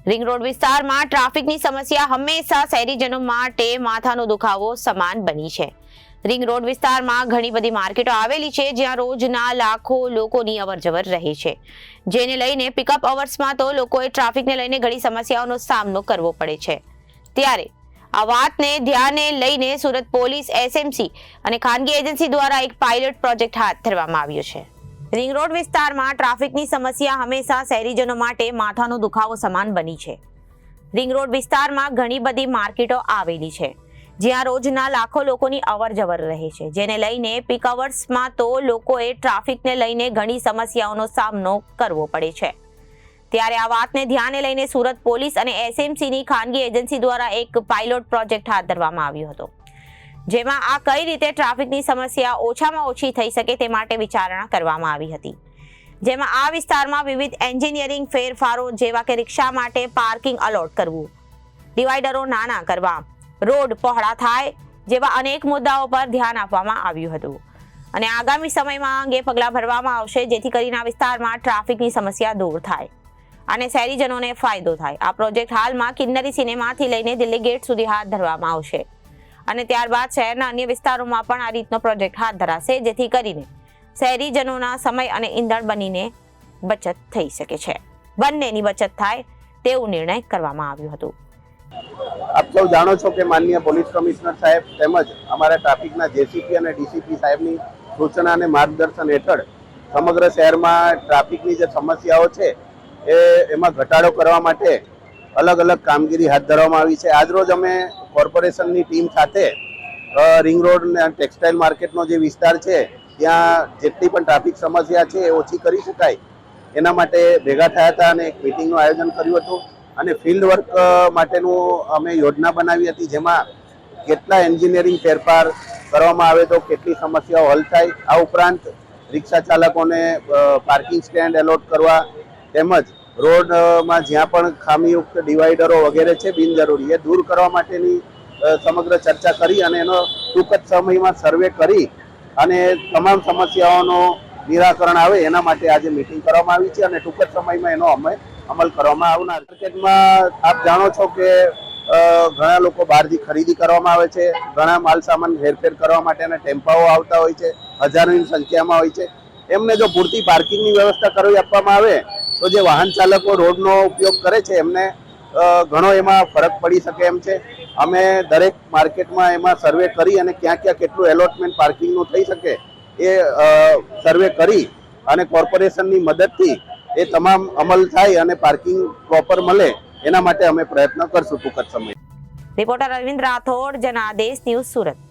Ring road વિસ્તારમાં ટ્રાફિકની સમસ્યા હંમેશા શહેરીજનો માટે માથાનો દુખાવો સમાન બની છે। રિંગ રોડ વિસ્તારમાં ઘણી બધી માર્કેટો આવેલી છે, જ્યાં રોજના લાખો લોકોની અવરજવર રહે છે, જેને લઈને પિકઅપ અવર્સમાં તો લોકોએ ટ્રાફિકને લઈને ઘણી સમસ્યાઓનો સામનો કરવો પડે છે। ત્યારે આ વાતને ધ્યાને લઈને સુરત પોલીસ, એસએમસી અને ખાનગી એજન્સી દ્વારા એક પાયલોટ પ્રોજેક્ટ હાથ ધરવામાં આવ્યો છે। રિંગ રોડ વિસ્તારમાં ટ્રાફિકની સમસ્યા હંમેશા શહેરીજનો માટે માથાનો દુખાવો સમાન બની છે। રિંગ રોડ વિસ્તારમાં ઘણી બધી માર્કેટો આવેલી છે, જ્યાં રોજના લાખો લોકોની અવરજવર રહે છે, જેને લઈને પીક અવર્સમાં તો લોકોએ ટ્રાફિકને લઈને ઘણી સમસ્યાઓનો સામનો કરવો પડે છે। ત્યારે આ વાતને ધ્યાને લઈને સુરત પોલીસ અને એસએમસીની ખાનગી એજન્સી દ્વારા એક પાયલોટ પ્રોજેક્ટ હાથ ધરવામાં આવ્યો હતો, જેમાં આ કઈ રીતે ટ્રાફિકની સમસ્યા ઓછામાં ઓછી થઈ શકે તે માટે વિચારણા કરવામાં આવી હતી। જેમાં આ વિસ્તારમાં વિવિધ એન્જિનિયરિંગ ફેરફારો જેવા કે રિક્ષા માટે પાર્કિંગ અલોટ કરવું, ડિવાઈડરો નાના કરવા, રોડ પહોળા થાય જેવા અનેક મુદ્દાઓ પર ધ્યાન આપવામાં આવ્યું હતું અને આગામી સમયમાં આ અંગે પગલાં ભરવામાં આવશે, જેથી કરીને આ વિસ્તારમાં ટ્રાફિકની સમસ્યા દૂર થાય અને શહેરીજનોને ફાયદો થાય। આ પ્રોજેક્ટ હાલમાં કિન્નરી સિનેમાથી લઈને દિલ્હી ગેટ સુધી હાથ ધરવામાં આવશે અને ત્યારબાદ શહેરના અન્ય વિસ્તારોમાં પણ આ રીતનો પ્રોજેક્ટ હાથ ધરાશે, જેથી કરીને શહેરીજનોના સમય અને ઈંધણ બંનેની બચત થઈ શકે છે। બંનેની બચત થાય તેવો નિર્ણય કરવામાં આવ્યો હતો। આપ સૌ જાણો છો કે માનનીય પોલીસ કમિશનર સાહેબ તેમજ અમારા ટ્રાફિકના જેસીપી અને ડીસીપી સાહેબની સૂચના અને માર્ગદર્શન હેઠળ સમગ્ર શહેરમાં ટ્રાફિકની જે સમસ્યાઓ છે એમાં ઘટાડો કરવા માટે અલગ અલગ કામગીરી હાથ ધરવામાં આવી છે। આજરોજ અમે કોર્પોરેશનની ટીમ સાથે રિંગ રોડ અને ટેક્સટાઇલ માર્કેટનો જે વિસ્તાર છે ત્યાં જેટલી પણ ટ્રાફિક સમસ્યા છે એ ઓછી કરી શકાય એના માટે ભેગા થયા હતા અને એક મિટિંગનું આયોજન કર્યું હતું અને ફિલ્ડ વર્ક માટેનું અમે યોજના બનાવી હતી, જેમાં કેટલા એન્જિનિયરિંગ ફેરફાર કરવામાં આવે તો કેટલી સમસ્યાઓ હલ થાય। આ ઉપરાંત રિક્ષા ચાલકોને પાર્કિંગ સ્ટેન્ડ એલોટ કરવા તેમજ રોડમાં જ્યાં પણ ખામીયુક્ત ડિવાઈડરો વગેરે છે બિનજરૂરી, એ દૂર કરવા માટેની સમગ્ર ચર્ચા કરી અને એનો ટૂંક જ સમયમાં સર્વે કરી અને તમામ સમસ્યાઓનું નિરાકરણ આવે એના માટે આજે મિટિંગ કરવામાં આવી છે અને ટૂંક જ સમયમાં એનો અમલ કરવામાં આવનાર। માર્કેટમાં આપ જાણો છો કે ઘણા લોકો બહારથી ખરીદી કરવામાં આવે છે, ઘણા માલ સામાન હેરફેર કરવા માટેના ટેમ્પાઓ આવતા હોય છે, હજારોની સંખ્યામાં હોય છે। એમને જો પૂરતી પાર્કિંગની વ્યવસ્થા કરી આપવામાં આવે તો જે વાહન ચાલકો રોડનો ઉપયોગ કરે છે એમને ઘણો એમાં ફરક પડી શકે એમ છે। અમે દરેક માર્કેટમાં એમાં સર્વે કરી અને ક્યાં ક્યાં કેટલું એલોટમેન્ટ પાર્કિંગનું થઈ શકે એ સર્વે કરી અને કોર્પોરેશનની મદદથી એ તમામ અમલ થાય અને પાર્કિંગ પ્રોપર મળે એના માટે અમે પ્રયત્ન કરશું ટૂંક જ સમય। Reporter Arvind Rathod, Janadesh news, Surat.